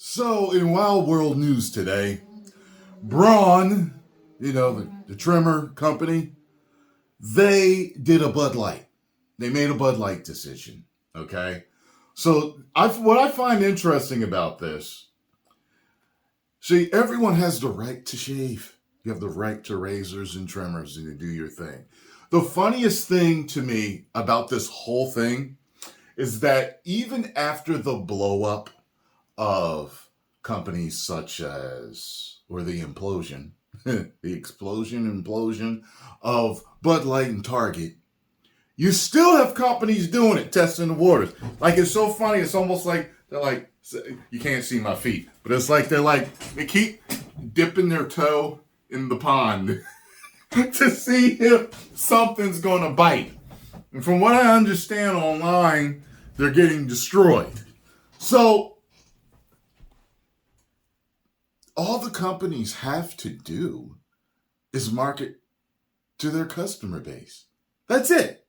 So, in Wild World News today, BRAUN, the trimmer company, they did a Bud Light. They made a Bud Light decision. Okay. So, what I find interesting about this, see, everyone has the right to shave. You have the right to razors and trimmers and to do your thing. The funniest thing to me about this whole thing is that even after the blow up of companies such as, or the implosion, the implosion of Bud Light and Target, you still have companies doing it, testing the waters. Like, it's so funny. It's almost like they're like, you can't see my feet, but it's like they keep dipping their toe in the pond to see if something's going to bite. And from what I understand online, they're getting destroyed. So, all the companies have to do is market to their customer base. That's it.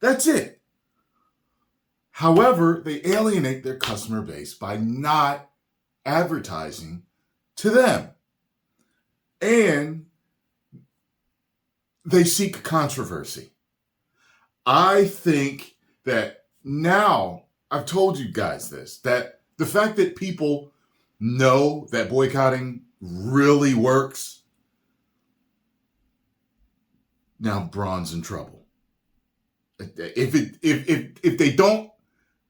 That's it. However, they alienate their customer base by not advertising to them. And they seek controversy. I think that now, I've told you guys this, that the fact that people know that boycotting really works, now BRAUN's in trouble. If they don't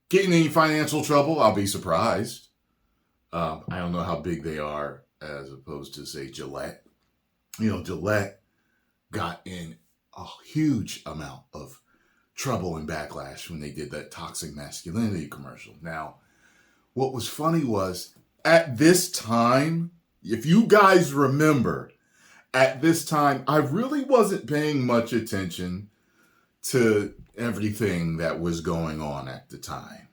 get in any financial trouble, I'll be surprised. I don't know how big they are as opposed to, say, Gillette. Gillette got in a huge amount of trouble and backlash when they did that toxic masculinity commercial. Now, what was funny was, at this time, if you guys remember, at this time, I really wasn't paying much attention to everything that was going on at the time.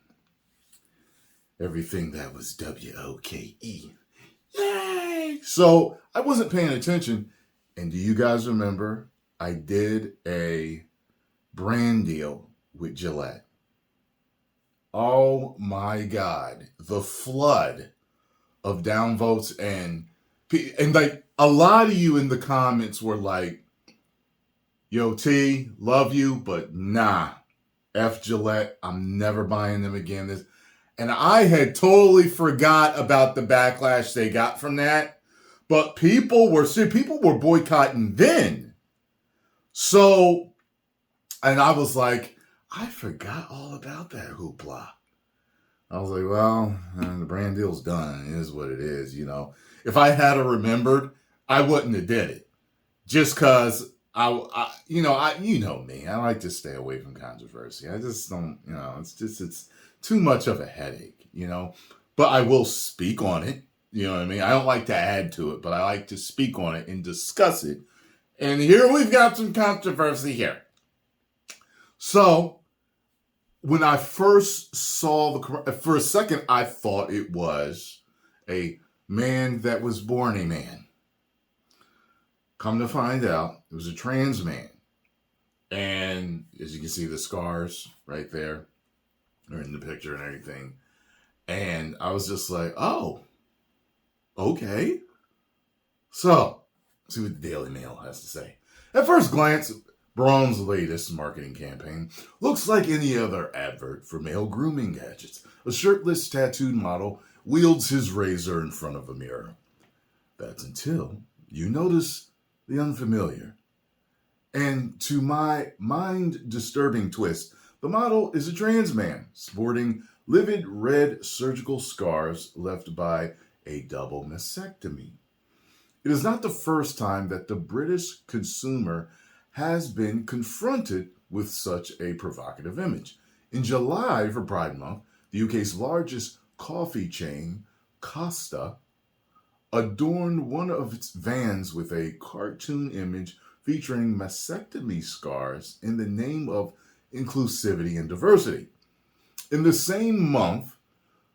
Everything that was WOKE. Yay! So I wasn't paying attention. And do you guys remember I did a brand deal with Gillette? Oh my God. The flood of downvotes and like a lot of you in the comments were like, yo, T, love you, but nah, F Gillette, I'm never buying them again. And I had totally forgot about the backlash they got from that. But people were boycotting then. So, and I was like, I forgot all about that hoopla. I was like, well, the brand deal's done. It is what it is, If I had remembered, I wouldn't have did it. Just because you know me. I like to stay away from controversy. I just don't, it's too much of a headache, But I will speak on it. You know what I mean? I don't like to add to it, but I like to speak on it and discuss it. And here we've got some controversy here. So, when I first saw for a second, I thought it was a man that was born a man. Come to find out, it was a trans man. And as you can see, the scars right there are in the picture and everything. And I was just like, oh, okay. So, see what the Daily Mail has to say. At first glance, BRAUN's latest marketing campaign looks like any other advert for male grooming gadgets. A shirtless, tattooed model wields his razor in front of a mirror. That's until you notice the unfamiliar. And to my mind-disturbing twist, the model is a trans man sporting livid red surgical scars left by a double mastectomy. It is not the first time that the British consumer has been confronted with such a provocative image. In July, for Pride Month, the UK's largest coffee chain, Costa, adorned one of its vans with a cartoon image featuring mastectomy scars in the name of inclusivity and diversity. In the same month,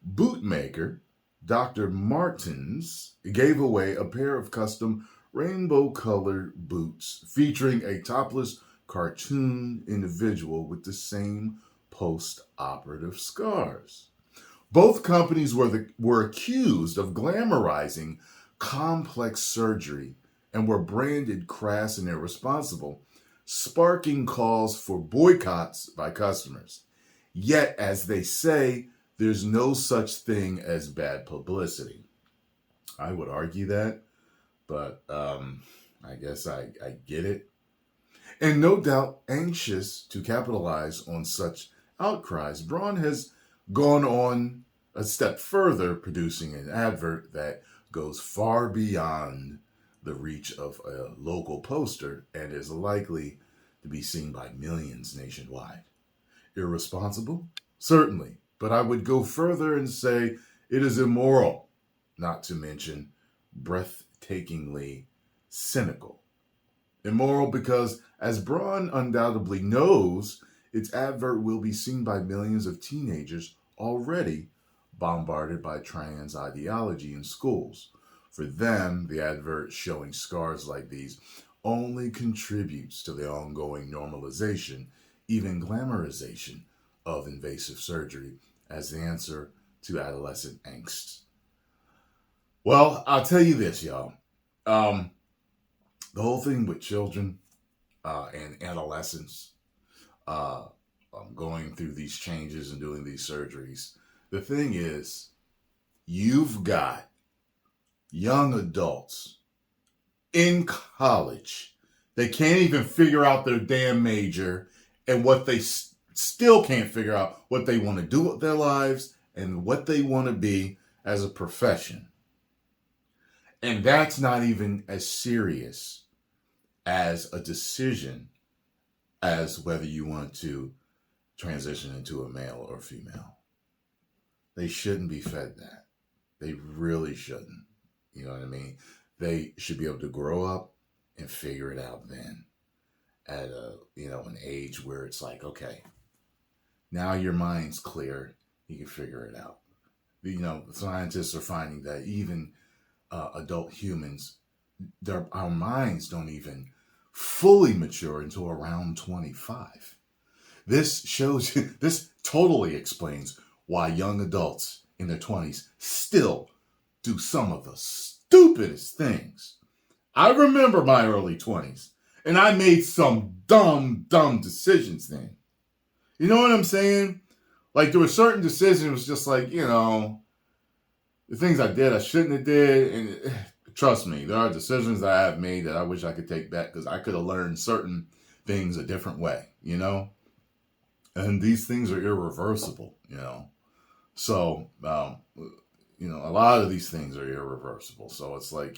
bootmaker Dr. Martens gave away a pair of custom rainbow-colored boots featuring a topless cartoon individual with the same post-operative scars. Both companies were accused of glamorizing complex surgery and were branded crass and irresponsible, sparking calls for boycotts by customers. Yet, as they say, there's no such thing as bad publicity. I would argue that, but I guess I get it. And no doubt anxious to capitalize on such outcries, BRAUN has gone on a step further, producing an advert that goes far beyond the reach of a local poster and is likely to be seen by millions nationwide. Irresponsible? Certainly, but I would go further and say it is immoral, not to mention breathtakingly cynical. Immoral because, as BRAUN undoubtedly knows, its advert will be seen by millions of teenagers already bombarded by trans ideology in schools. For them, the advert showing scars like these only contributes to the ongoing normalization, even glamorization, of invasive surgery as the answer to adolescent angst. Well, I'll tell you this, y'all. The whole thing with children and adolescents going through these changes and doing these surgeries, the thing is, you've got young adults in college. They can't even figure out their damn major, and what they still can't figure out what they want to do with their lives and what they want to be as a profession. And that's not even as serious as a decision as whether you want to transition into a male or female. They shouldn't be fed that. They really shouldn't. You know what I mean? They should be able to grow up and figure it out then at an age where it's like, okay, now your mind's clear, you can figure it out. Scientists are finding that even adult humans, our minds don't even fully mature until around 25. This totally explains why young adults in their 20s still do some of the stupidest things. I remember my early 20s, and I made some dumb decisions then. You know what I'm saying? Like, there were certain decisions, it was just like, the things I did I shouldn't have did, and trust me, there are decisions that I have made that I wish I could take back because I could have learned certain things a different way, And these things are irreversible, So, a lot of these things are irreversible. So it's like,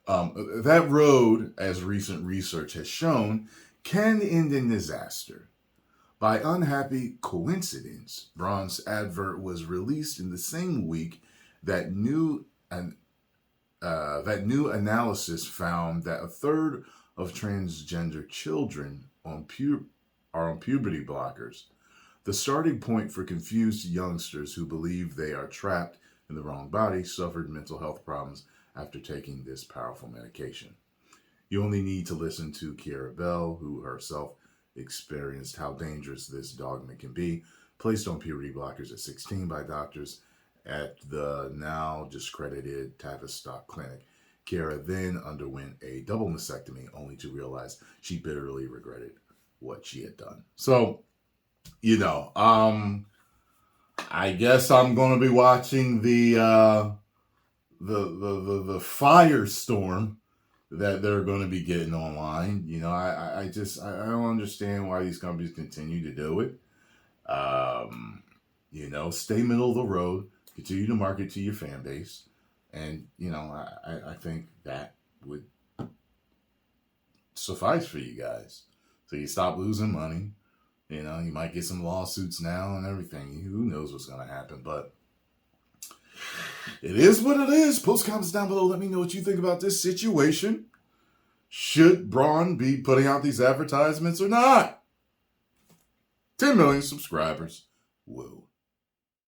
that road, as recent research has shown, can end in disaster. By unhappy coincidence, BRAUN's advert was released in the same week that new analysis found that a third of transgender children are on puberty blockers, the starting point for confused youngsters who believe they are trapped in the wrong body, suffered mental health problems after taking this powerful medication. You only need to listen to Kiara Bell, who herself experienced how dangerous this dogma can be, placed on puberty blockers at 16 by doctors at the now discredited Tavistock Clinic. Kiara then underwent a double mastectomy, only to realize she bitterly regretted what she had done. So, I guess I'm going to be watching the firestorm that they're going to be getting online. I don't understand why these companies continue to do it. Stay middle of the road, continue to market to your fan base. And, I think that would suffice for you guys. So you stop losing money. You might get some lawsuits now and everything. Who knows what's going to happen, but it is what it is. Post comments down below. Let me know what you think about this situation. Should BRAUN be putting out these advertisements or not? 10 million subscribers. Whoa.